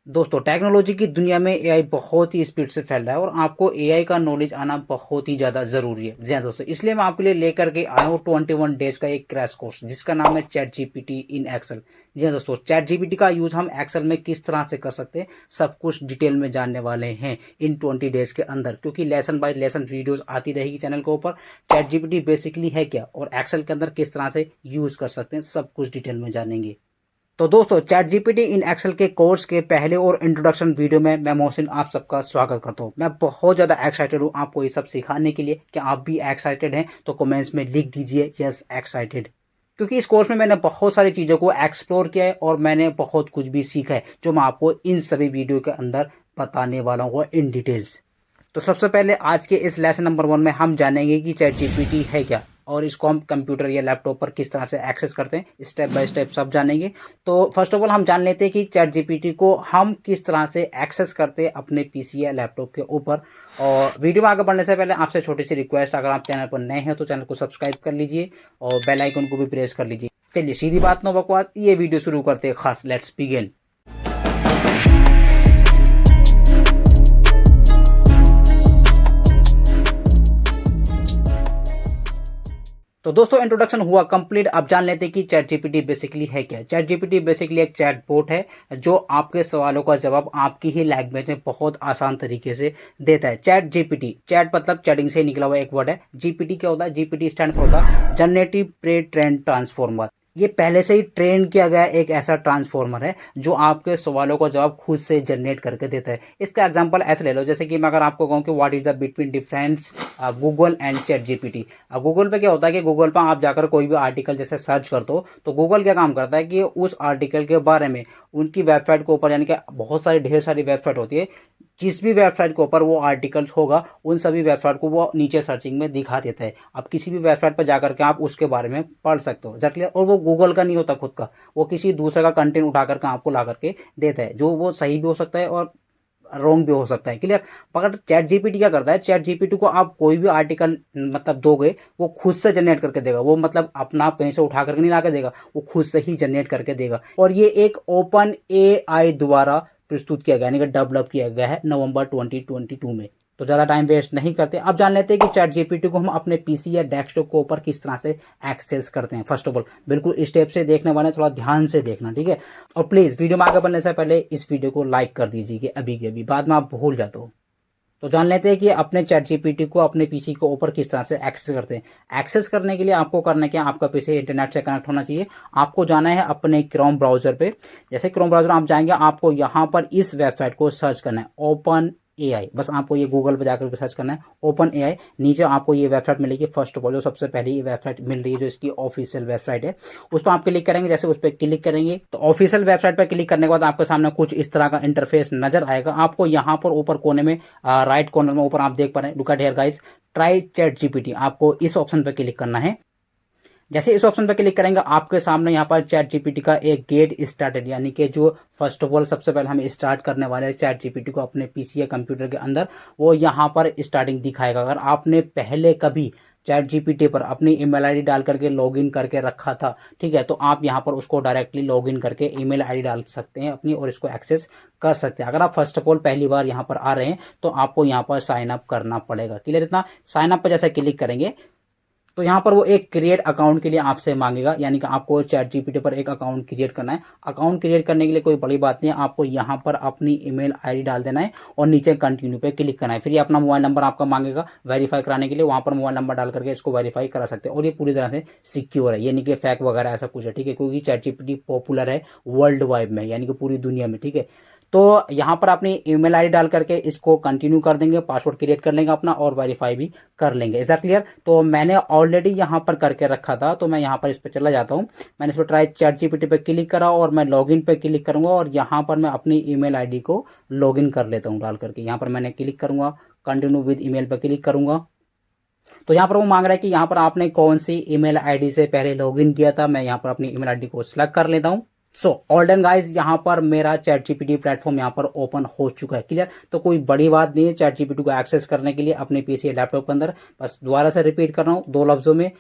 दोस्तों टेक्नोलॉजी की दुनिया में एआई बहुत ही स्पीड से फैल रहा है और आपको एआई का नॉलेज आना बहुत ही ज़्यादा ज़रूरी है। जी हाँ दोस्तों, इसलिए मैं आपके लिए लेकर के आया हूँ 21 डेज का एक क्रैश कोर्स जिसका नाम है चैट जीपीटी इन एक्सेल। जी हाँ दोस्तों, चैट जीपीटी का यूज़ हम एक्सेल में किस तरह से कर सकते हैं, सब कुछ डिटेल में जानने वाले हैं इन 20 डेज के अंदर, क्योंकि लेसन बाय लेसन वीडियोज़ आती रहेगी चैनल के ऊपर। चैट जीपीटी बेसिकली है क्या और एक्सेल के अंदर किस तरह से यूज़ कर सकते हैं, सब कुछ डिटेल में जानेंगे। तो दोस्तों, चैट जीपीटी इन एक्सेल के कोर्स के पहले और इंट्रोडक्शन वीडियो में मैं मोहसिन आप सबका स्वागत करता हूं। मैं बहुत ज़्यादा एक्साइटेड हूं आपको ये सब सिखाने के लिए। क्या आप भी एक्साइटेड हैं तो कमेंट्स में लिख दीजिए यस एक्साइटेड। क्योंकि इस कोर्स में मैंने बहुत सारी चीज़ों को एक्सप्लोर किया है और मैंने बहुत कुछ भी सीखा है जो मैं आपको इन सभी वीडियो के अंदर बताने वाला हूँ इन डिटेल्स। तो सबसे पहले आज के इस लेसन नंबर 1 में हम जानेंगे कि चैट जीपीटी है क्या और इसको हम कंप्यूटर या लैपटॉप पर किस तरह से एक्सेस करते हैं, स्टेप बाय स्टेप सब जानेंगे। तो फर्स्ट ऑफ ऑल हम जान लेते हैं कि चैट जीपीटी को हम किस तरह से एक्सेस करते हैं अपने पीसी या लैपटॉप के ऊपर। और वीडियो में आगे बढ़ने से पहले आपसे छोटी सी रिक्वेस्ट, अगर आप चैनल पर नए हैं तो चैनल को सब्सक्राइब कर लीजिए और बेल आइकन को भी प्रेस कर लीजिए। चलिए सीधी बात नो बकवास, ये वीडियो शुरू करते हैं खास। Let's begin. तो दोस्तों, इंट्रोडक्शन हुआ कंप्लीट। अब जान लेते हैं कि चैट जीपीटी बेसिकली है क्या। चैट जीपीटी बेसिकली एक चैट बोट है जो आपके सवालों का जवाब आपकी ही लैंग्वेज में बहुत आसान तरीके से देता है। चैट जीपीटी, चैट मतलब चैटिंग से निकला हुआ एक वर्ड है। जीपीटी क्या होता है? GPT stand for the generative pre train transformer. ये पहले से ही ट्रेन किया गया एक ऐसा ट्रांसफॉर्मर है जो आपके सवालों का जवाब खुद से जनरेट करके देता है। इसका एग्जांपल ऐसे ले लो, जैसे कि मैं अगर आपको कहूँ कि what is the between difference Google and chat GPT. Google पे क्या होता है कि गूगल पे आप जाकर कोई भी आर्टिकल जैसे सर्च करते हो तो गूगल क्या काम करता है कि उस आर्टिकल के बारे में उनकी वेबसाइट के ऊपर, यानी कि बहुत सारी ढेर सारी वेबसाइट होती है, जिस भी वेबसाइट के ऊपर वो आर्टिकल होगा उन सभी वेबसाइट को वो नीचे सर्चिंग में दिखा देता है। आप किसी भी वेबसाइट पर जाकर के आप उसके बारे में पढ़ सकते हो एग्जैक्टली। और वो गूगल का नहीं होता खुद का, वो किसी दूसरे का कंटेंट उठा करके आपको ला करके देता है, जो वो सही भी हो सकता है और रॉन्ग भी हो सकता है। क्लियर? मगर चैट जीपीटी क्या करता है, चैट जीपीटी को आप कोई भी आर्टिकल मतलब दोगे वो खुद से जनरेट करके देगा। वो मतलब अपना आप कहीं से उठा करके नहीं ला के देगा, वो खुद से ही जनरेट करके देगा। और ये एक ओपन एआई द्वारा प्रस्तुत किया गया, यानी कि डेवलप किया गया है नवंबर 2022 में। तो ज़्यादा टाइम वेस्ट नहीं करते, अब जान लेते हैं कि चैट जीपीटी को हम अपने पीसी या डेस्कटॉप के ऊपर किस तरह से एक्सेस करते हैं। फर्स्ट ऑफ ऑल बिल्कुल स्टेप से देखने वाले, थोड़ा ध्यान से देखना, ठीक है? और प्लीज़ वीडियो में आगे बढ़ने से पहले इस वीडियो को लाइक कर दीजिए अभी के अभी, बाद में आप भूल जाते हो। तो जान लेते हैं कि अपने चैट जीपीटी को अपने पीसी के ऊपर किस तरह से एक्सेस करते हैं। एक्सेस करने के लिए आपको करना क्या, आपका पीसी इंटरनेट से कनेक्ट होना चाहिए। आपको जाना है अपने क्रोम ब्राउजर पे। जैसे क्रोम ब्राउजर आप जाएंगे, आपको यहाँ पर इस वेबसाइट को सर्च करना है, ओपन एआई। बस आपको ये गूगल पे जाकर के सर्च करना है ओपन एआई। नीचे आपको ये वेबसाइट मिलेगी। फर्स्ट ऑफ ऑल जो सबसे पहले ये वेबसाइट मिल रही है जो इसकी ऑफिशियल वेबसाइट है, उस पर आप क्लिक करेंगे। जैसे उस पर क्लिक करेंगे तो ऑफिशियल वेबसाइट पर क्लिक करने के बाद आपके सामने कुछ इस तरह का इंटरफेस नजर आएगा। आपको यहाँ पर ऊपर कोने में राइट कॉर्नर में ऊपर आप देख पा रहे हैं, look at here guys, try chat GPT. आपको इस ऑप्शन पर क्लिक करना है। जैसे इस ऑप्शन पर क्लिक करेंगे आपके सामने यहाँ पर चैट जीपीटी का एक गेट स्टार्टेड, यानी कि जो फर्स्ट ऑफ ऑल सबसे पहले हम स्टार्ट करने वाले हैं चैट जीपीटी को अपने पीसी या कंप्यूटर के अंदर, वो यहाँ पर स्टार्टिंग दिखाएगा। अगर आपने पहले कभी चैट जीपीटी पर अपनी ईमेल आईडी डाल करके लॉगिन करके रखा था, ठीक है, तो आप यहाँ पर उसको डायरेक्टली लॉगिन करके ईमेल आईडी डाल सकते हैं अपनी और इसको एक्सेस कर सकते हैं। अगर आप फर्स्ट ऑफ ऑल पहली बार यहाँ पर आ रहे हैं तो आपको यहाँ पर साइन अप करना पड़ेगा। क्लियर? इतना साइन अप पर जैसे क्लिक करेंगे तो यहाँ पर वो एक क्रिएट अकाउंट के लिए आपसे मांगेगा, यानी कि आपको चैट जीपीटी पर एक अकाउंट क्रिएट करना है। अकाउंट क्रिएट करने के लिए कोई बड़ी बात नहीं है, आपको यहाँ पर अपनी ईमेल आईडी डाल देना है और नीचे कंटिन्यू पे क्लिक करना है। फिर ये अपना मोबाइल नंबर आपका मांगेगा वेरीफाई कराने के लिए, वहाँ पर मोबाइल नंबर डाल करके इसको वेरीफाई करा सकते हैं। और ये पूरी तरह से सिक्योर है, ये नहीं कि फैक वगैरह ऐसा कुछ है, ठीक है? क्योंकि चैट जीपीटी पॉपुलर है वर्ल्ड वाइड में, यानी कि पूरी दुनिया में, ठीक है? तो यहाँ पर अपनी ईमेल आईडी डाल करके इसको कंटिन्यू कर देंगे, पासवर्ड क्रिएट कर लेंगे अपना और वेरीफाई भी कर लेंगे। Is clear? तो मैंने ऑलरेडी यहाँ पर करके रखा था, तो मैं यहाँ पर इस पर चला जाता हूँ। मैंने इस पर ट्राई चैट जीपीटी पे क्लिक करा और मैं लॉगिन पे क्लिक करूंगा और यहाँ पर मैं अपनी ईमेल आईडी को लॉगिन कर लेता हूँ डाल करके। यहाँ पर मैंने क्लिक करूंगा, कंटिन्यू विद ईमेल पर क्लिक करूंगा। तो यहाँ पर वो मांग रहा है कि यहाँ पर आपने कौन सी ईमेल आईडी से पहले लॉगिन किया था। मैं यहाँ पर अपनी ईमेल आईडी को सिलेक्ट कर लेता हूँ। सो ऑल डन गाइज, यहाँ पर मेरा चैट जीपीटी प्लेटफॉर्म यहाँ पर ओपन हो चुका है। क्लियर? तो कोई बड़ी बात नहीं है चैट जीपीटी को एक्सेस करने के लिए अपने पीसी या लैपटॉप के अंदर। बस दोबारा से रिपीट कर रहा हूँ दो लफ्जों में,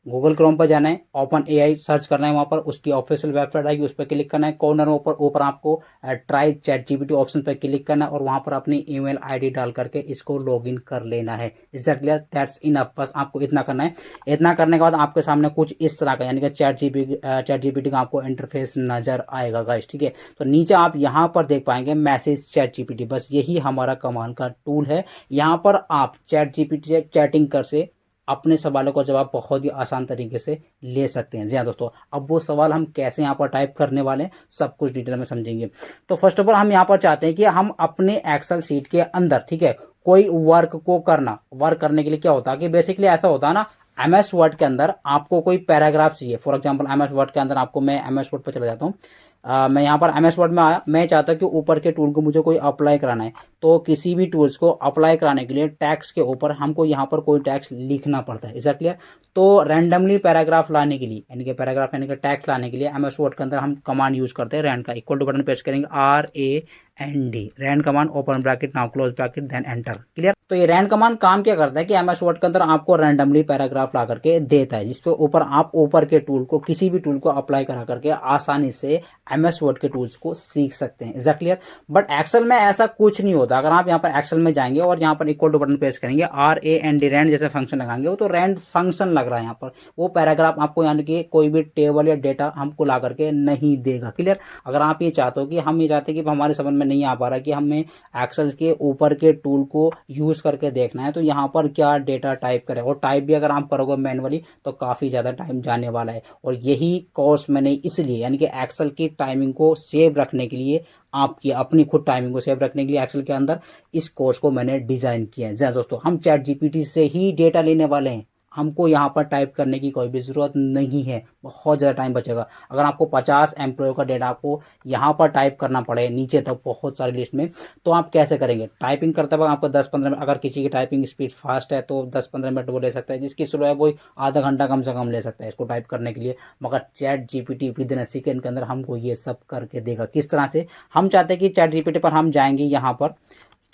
गूगल क्रोम पर जाना है, ओपन एआई सर्च करना है, वहाँ पर उसकी ऑफिशियल वेबसाइट आएगी, उस पर क्लिक करना है, कॉर्नर में ऊपर आपको ट्राई चैट जीपीटी ऑप्शन पर क्लिक करना है और वहाँ पर अपनी ईमेल आईडी डाल करके इसको लॉगिन कर लेना है। एग्जैक्टली दैट्स इनफ, बस आपको इतना करना है। इतना करने के बाद आपके सामने कुछ इस तरह का यानी कि चैट जीपीटी का आपको इंटरफेस नजर आएगा गाइस, ठीक है। तो नीचे आप यहाँ पर देख पाएंगे मैसेज चैट जीपीटी, बस यही हमारा कमाल का टूल है। यहाँ पर आप चैट जीपीटी से चैटिंग कर से अपने सवालों का जवाब बहुत ही आसान तरीके से ले सकते हैं। जी हाँ दोस्तों, अब वो सवाल हम कैसे यहाँ पर टाइप करने वाले हैं सब कुछ डिटेल में समझेंगे। तो फर्स्ट ऑफ ऑल हम यहाँ पर चाहते हैं कि हम अपने एक्सेल सीट के अंदर, ठीक है, कोई वर्क को वर्क करने के लिए क्या होता है कि बेसिकली ऐसा होता है ना, एमएस वर्ड के अंदर आपको कोई पैराग्राफ चाहिए। फॉर एग्जांपल एमएस वर्ड के अंदर आपको, मैं एमएस वर्ड पर चला जाता हूँ, मैं यहाँ पर एमएस वर्ड में आया, मैं चाहता हूँ कि ऊपर के टूल को मुझे कोई अप्लाई कराना है। तो किसी भी टूल्स को अप्लाई कराने के लिए टैक्स के ऊपर हमको यहाँ पर कोई टैक्स लिखना पड़ता है। Is that clear? तो रैंडमली पैराग्राफ लाने के लिए यानी कि पैराग्राफ यानी कि टैक्स लाने के लिए एमएस वर्ड के अंदर हम कमांड यूज करते हैं रैंड का। इक्वल टू बटन प्रेस करेंगे RAND, rand command, open bracket, now close bracket, then enter. Clear? तो ये रैंड कमांड काम क्या करता है कि एमएस वर्ड के अंदर आपको रैंडमली पैराग्राफ ला करके देता है, जिसपे ऊपर आप ऊपर के टूल को, किसी भी टूल को अप्लाई करा करके आसानी से एमएस वर्ड के टूल्स को सीख सकते हैं। Is that clear? But Excel में ऐसा कुछ नहीं होता। अगर आप यहाँ पर एक्सेल में जाएंगे और यहाँ पर इक्वल टू बटन प्रेस करेंगे, RAND, रैंड जैसे फंक्शन लगाएंगे, वो तो रैंड फंक्शन लग रहा है यहाँ पर। वो पैराग्राफ आपको यानी कि कोई भी टेबल या डेटा हमको ला करके नहीं देगा। क्लियर? अगर आप ये चाहते हो कि हम ये चाहते हैं कि हमारे समझ में नहीं आ पा रहा कि हमें एक्सेल के ऊपर के टूल को यूज करके देखना है तो यहाँ पर क्या डेटा टाइप करें, और टाइप भी अगर आप करोगे मैनुअली तो काफ़ी ज़्यादा टाइम जाने वाला है। और यही कोर्स मैंने इसलिए यानी कि एक्सेल की टाइमिंग को सेव रखने के लिए, आपकी अपनी खुद टाइमिंग को सेव रखने के लिए एक्सेल के अंदर इस कोर्स को मैंने डिज़ाइन किया है। जी दोस्तों, हम चैट जीपीटी से ही डेटा लेने वाले हैं, हमको यहाँ पर टाइप करने की कोई भी ज़रूरत नहीं है, बहुत ज़्यादा टाइम बचेगा। अगर आपको 50 एम्प्लॉय का डेटा आपको यहाँ पर टाइप करना पड़े नीचे तक बहुत सारी लिस्ट में, तो आप कैसे करेंगे? टाइपिंग करते वक्त आपको 10-15 मिनट, अगर किसी की टाइपिंग स्पीड फास्ट है तो 10-15 मिनट वो ले सकता है, जिसकी स्लो है वो आधा घंटा कम से कम ले सकता है इसको टाइप करने के लिए। मगर chat GPT with in second के अंदर हमको ये सब करके देगा। किस तरह से? हम चाहते हैं कि चैट जीपीटी पर हम जाएंगे, यहाँ पर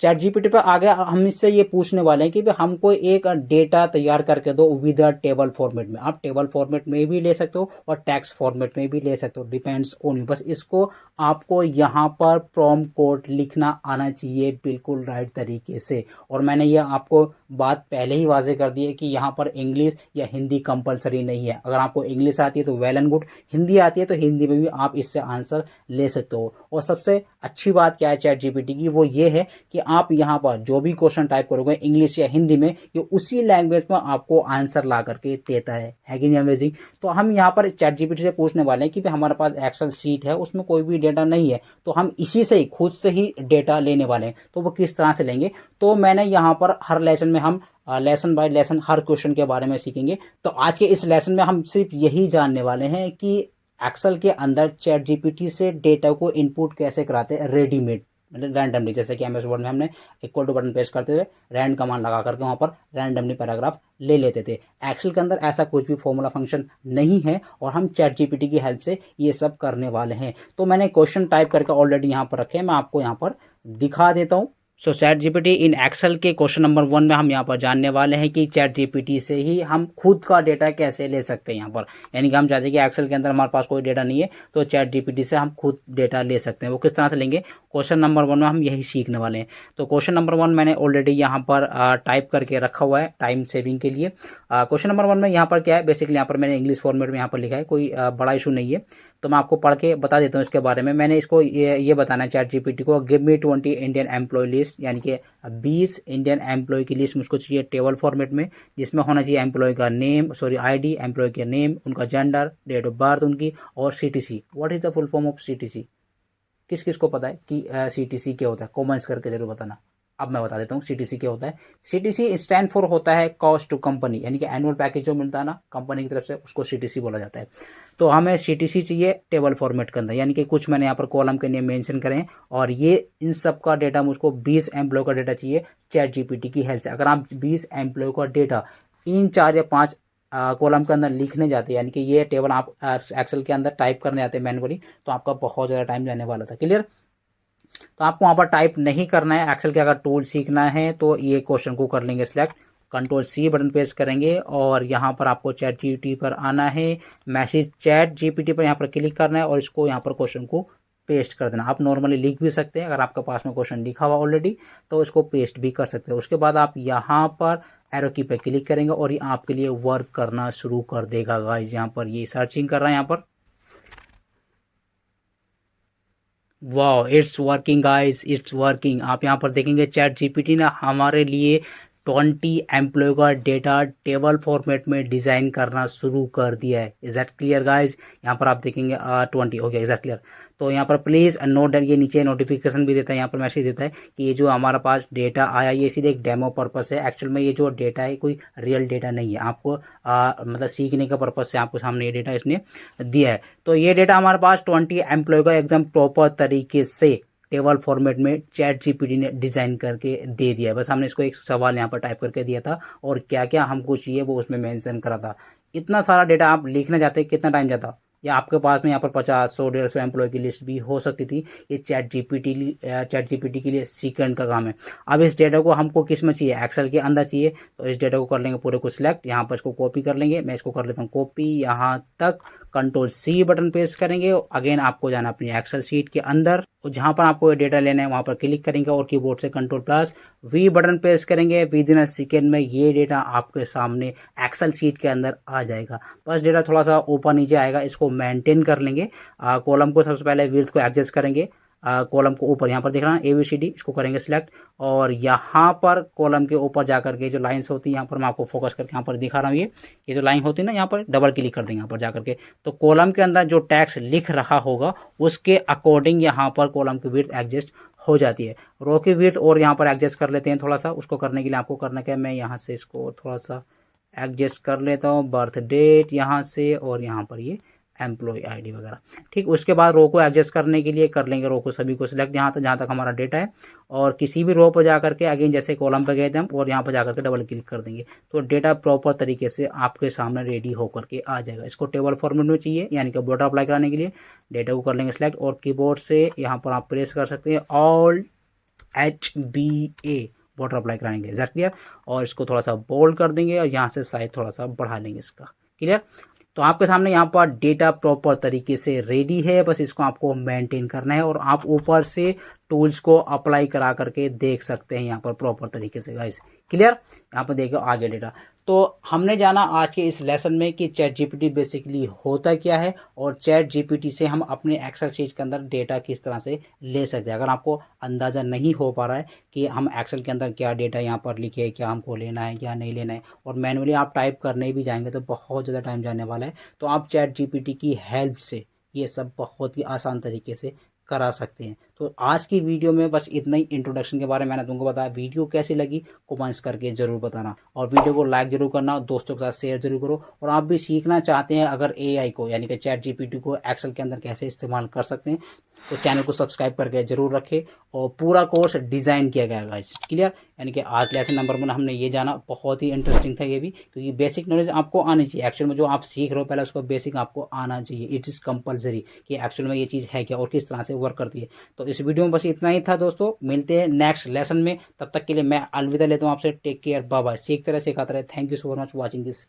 चैट जीपीटी पर आ गया, हम इससे ये पूछने वाले हैं कि हमको एक डेटा तैयार करके दो विद अ टेबल फॉर्मेट में। आप टेबल फॉर्मेट में भी ले सकते हो और टेक्स्ट फॉर्मेट में भी ले सकते हो, डिपेंड्स ऑन यू। बस इसको आपको यहाँ पर प्रॉम्प्ट कोड लिखना आना चाहिए बिल्कुल राइट तरीके से। और मैंने ये आपको बात पहले ही वाजे कर दी है कि यहाँ पर इंग्लिश या हिंदी कंपलसरी नहीं है। अगर आपको इंग्लिश आती है तो वेल एंड गुड, हिंदी आती है तो हिंदी में भी आप इससे आंसर ले सकते हो। और सबसे अच्छी बात क्या है चैट जीपीटी की, वो ये है कि आप यहाँ पर जो भी क्वेश्चन टाइप करोगे इंग्लिश या हिंदी में, ये उसी लैंग्वेज में आपको आंसर ला करके देता है कि नहीं अमेजिंग? तो हम यहाँ पर चैट जीपीटी से पूछने वाले हैं कि हमारे पास एक्सेल शीट है, उसमें कोई भी डेटा नहीं है, तो हम इसी से ही खुद से ही डेटा लेने वाले हैं। तो वो किस तरह से लेंगे? तो मैंने यहाँ पर हर लेसन में हम लेसन बाय लेसन हर क्वेश्चन के बारे में सीखेंगे। तो आज के इस लेसन में हम सिर्फ यही जानने वाले हैं कि एक्सेल के अंदर चैट जीपीटी से डेटा को इनपुट कैसे कराते हैं रेडीमेड, मतलब रैंडमली। जैसे कि एमएस वर्ड में हमने इक्वल टू बटन प्रेस करते हुए रैंड कमांड लगा करके वहाँ पर रैंडमली पैराग्राफ ले लेते थे। एक्सेल के अंदर ऐसा कुछ भी फॉर्मूला फंक्शन नहीं है और हम चैट जीपीटी की हेल्प से ये सब करने वाले हैं। तो मैंने क्वेश्चन टाइप करके ऑलरेडी यहाँ पर रखे हैं, मैं आपको यहाँ पर दिखा देता हूँ। सो चैट जीपीटी इन एक्सेल के क्वेश्चन नंबर 1 में हम यहाँ पर जानने वाले हैं कि चैट जीपीटी से ही हम खुद का डेटा कैसे ले सकते हैं यहाँ पर। यानी कि हम चाहते हैं कि एक्सेल के अंदर हमारे पास कोई डेटा नहीं है तो चैट जीपीटी से हम खुद डेटा ले सकते हैं। वो किस तरह से लेंगे? क्वेश्चन नंबर 1 में हम यही सीखने वाले हैं। तो क्वेश्चन नंबर 1 मैंने ऑलरेडी यहाँ पर टाइप करके रखा हुआ है टाइम सेविंग के लिए। क्वेश्चन नंबर 1 में यहाँ पर क्या है, बेसिकली यहाँ पर मैंने इंग्लिश फॉर्मेट में यहाँ पर लिखा है, कोई बड़ा इशू नहीं है। तो मैं आपको पढ़ के बता देता हूँ इसके बारे में। मैंने इसको ये बताना है चैट जीपीटी को, give me 20 Indian employ list, यानी कि 20 इंडियन एम्प्लॉय की लिस्ट मुझको चाहिए टेबल फॉर्मेट में, जिसमें होना चाहिए एम्प्लॉय का नेम, सॉरी आईडी, एम्प्लॉय का नेम, उनका जेंडर, डेट ऑफ बर्थ उनकी, और CTC. What is the full form of CTC? किस किस को पता है कि सीटीसी क्या होता है? कमेंट्स करके जरूर बताना। अब मैं बता देता हूँ सीटीसी क्या होता है। सीटीसी स्टैंड फॉर होता है कॉस्ट टू कंपनी, यानी कि एनुअल पैकेज जो मिलता है ना कंपनी की तरफ से, उसको सीटीसी बोला जाता है। तो हमें सीटीसी चाहिए टेबल फॉर्मेट के अंदर, यानी कि कुछ मैंने यहाँ पर कॉलम के नेम मेंशन करें, और ये इन सब का डेटा मुझको 20 एम्प्लॉय का डेटा चाहिए चैट जीपीटी की हेल्प से। अगर आप 20 एम्प्लॉय का डेटा इन 4 या 5 कॉलम के अंदर लिखने जाते हैं, यानी कि ये टेबल आप एक्सेल के अंदर टाइप करने जाते हैं मैनुअली, तो आपका बहुत ज़्यादा टाइम जाने वाला था। क्लियर? तो आपको वहाँ पर टाइप नहीं करना है। एक्सेल के अगर टूल सीखना है तो ये क्वेश्चन को कर लेंगे select, control C button press करेंगे और यहाँ पर आपको चैट जीपीटी पर आना है, मैसेज चैट जीपीटी पर यहाँ पर क्लिक करना है और इसको यहाँ पर क्वेश्चन को पेस्ट कर देना। आप नॉर्मली लिख भी सकते हैं, अगर आपके पास में क्वेश्चन लिखा हुआ ऑलरेडी तो इसको पेस्ट भी कर सकते हैं। उसके बाद आप यहाँ पर एरो की पे क्लिक करेंगे और ये आपके लिए वर्क करना शुरू कर देगा गाइस। यहाँ पर ये सर्चिंग कर रहा है, यहाँ पर वाह it's working guys, it's working. आप यहाँ पर देखेंगे चैट जीपीटी ने हमारे लिए 20 एम्प्लॉय का डेटा टेबल फॉर्मेट में डिज़ाइन करना शुरू कर दिया है। Is that clear guys? यहाँ पर आप देखेंगे 20 हो गया, इज दैट क्लियर? तो यहाँ पर प्लीज़ नोट, ये नीचे नोटिफिकेशन भी देता है, यहाँ पर मैसेज देता है कि ये जो हमारा पास डेटा आया ये सीधे एक डेमो पर्पस है। एक्चुअल में ये जो डेटा है कोई रियल डेटा नहीं है, आपको मतलब सीखने का पर्पस से आपको सामने ये डेटा इसने दिया है। तो ये डेटा हमारे पास 20 एम्प्लॉय का एकदम प्रॉपर तरीके से टेबल फॉर्मेट में चैट जीपीटी ने डिज़ाइन करके दे दिया है। बस हमने इसको एक सवाल यहाँ पर टाइप करके दिया था और क्या क्या हमको चाहिए वो उसमें मेंशन करा था। इतना सारा डेटा आप लिखना चाहते हैं, कितना टाइम जाता? या आपके पास में यहाँ पर 50, 100, 150 एम्प्लॉय की लिस्ट भी हो सकती थी। ये चैट जीपीटी के लिए सेकंड का काम है। अब इस डेटा को हमको किस में चाहिए? एक्सेल के अंदर चाहिए। तो इस डेटा को कर लेंगे पूरे को सिलेक्ट, यहाँ पर इसको कॉपी कर लेंगे। मैं इसको कर लेता हूँ कॉपी, यहाँ तक कंट्रोल सी बटन प्रेस करेंगे। अगेन आपको जाना अपनी एक्सेल शीट के अंदर और जहाँ पर आपको ये डेटा लेना है वहाँ पर क्लिक करेंगे और कीबोर्ड से control plus V button press करेंगे। विद इन अ सेकेंड में ये डेटा आपके सामने एक्सेल शीट के अंदर आ जाएगा। बस डेटा थोड़ा सा ऊपर नीचे आएगा, इसको मेंटेन कर लेंगे। कॉलम को सबसे पहले विड्थ को एडजस्ट करेंगे। कॉलम को ऊपर यहाँ पर देख रहा है ABCD, इसको करेंगे सिलेक्ट और यहाँ पर कॉलम के ऊपर जाकर के जो लाइंस होती है यहाँ पर मैं आपको फोकस करके यहाँ पर दिखा रहा हूँ। ये जो लाइन होती है ना, यहाँ पर डबल क्लिक कर देंगे यहाँ पर जाकर के, तो कॉलम के अंदर जो टेक्स्ट लिख रहा होगा उसके अकॉर्डिंग यहाँ पर कॉलम की विड्थ एडजस्ट हो जाती है। रो की विड्थ और यहाँ पर एडजस्ट कर लेते हैं थोड़ा सा। उसको करने के लिए आपको करना क्या है, मैं यहाँ से इसको थोड़ा सा एडजस्ट कर लेता हूँ, बर्थ डेट यहाँ से और यहाँ पर ये एम्प्लॉय आईडी वगैरह। ठीक, उसके बाद रो को एडजस्ट करने के लिए कर लेंगे रो को सभी को सिलेक्ट यहाँ तक जहाँ तक हमारा डेटा है और किसी भी रो पर जाकर के अगेन जैसे कॉलम पर गए थे हम और यहाँ पर जाकर के डबल क्लिक कर देंगे तो डेटा प्रॉपर तरीके से आपके सामने रेडी होकर के आ जाएगा। इसको टेबल फॉर्मेट में चाहिए यानी कि बॉर्डर अप्लाई कराने के लिए डेटा को कर लेंगे सिलेक्ट और कीबोर्ड से यहाँ पर आप प्रेस कर सकते हैं ALT-HBA बॉर्डर अप्लाई कराने के लिए, दैट्स क्लियर? और इसको थोड़ा सा बोल्ड कर देंगे और यहाँ से साइज थोड़ा सा बढ़ा लेंगे इसका, क्लियर? तो आपके सामने यहाँ पर डेटा प्रॉपर तरीके से रेडी है, बस इसको आपको मेंटेन करना है और आप ऊपर से टूल्स को अप्लाई करा करके देख सकते हैं यहाँ पर प्रॉपर तरीके से गाइस, क्लियर? यहाँ पर देखो आगे डेटा। तो हमने जाना आज के इस लेसन में कि चैट जीपीटी बेसिकली होता क्या है और चैट जीपीटी से हम अपने एक्सेल शीट के अंदर डेटा किस तरह से ले सकते हैं। अगर आपको अंदाज़ा नहीं हो पा रहा है कि हम एक्सेल के अंदर क्या डेटा यहाँ पर लिखे है, क्या हमको लेना है क्या नहीं लेना है और मैनुअली आप टाइप करने भी जाएंगे तो बहुत ज़्यादा टाइम जाने वाला है, तो आप चैट जीपीटी की हेल्प से ये सब बहुत ही आसान तरीके से करा सकते हैं। तो आज की वीडियो में बस इतना ही इंट्रोडक्शन के बारे में मैंने तुमको बताया। वीडियो कैसी लगी कमेंट्स करके ज़रूर बताना और वीडियो को लाइक जरूर करना, दोस्तों के साथ शेयर जरूर करो। और आप भी सीखना चाहते हैं अगर AI को यानी कि चैट जीपीटी को एक्सेल के अंदर कैसे इस्तेमाल कर सकते हैं तो चैनल को सब्सक्राइब करके जरूर रखें। और पूरा कोर्स डिज़ाइन किया गया है गाइस, क्लियर? यानी कि आज लेसन नंबर 1 हमने ये जाना, बहुत ही इंटरेस्टिंग था ये भी, क्योंकि बेसिक नॉलेज आपको आनी चाहिए। एक्चुअल में जो आप सीख रहे हो पहले उसको बेसिक आपको आना चाहिए। इट इज़ कंपलसरी कि एक्चुअल में ये चीज़ है क्या और किस तरह से वर्क करती है। तो इस वीडियो में बस इतना ही था दोस्तों, मिलते हैं नेक्स्ट लेसन में। तब तक के लिए मैं अलविदा लेता हूँ आपसे। Take care, bye bye. सीखते रहे सिखाते रहे। Thank you so much watching this.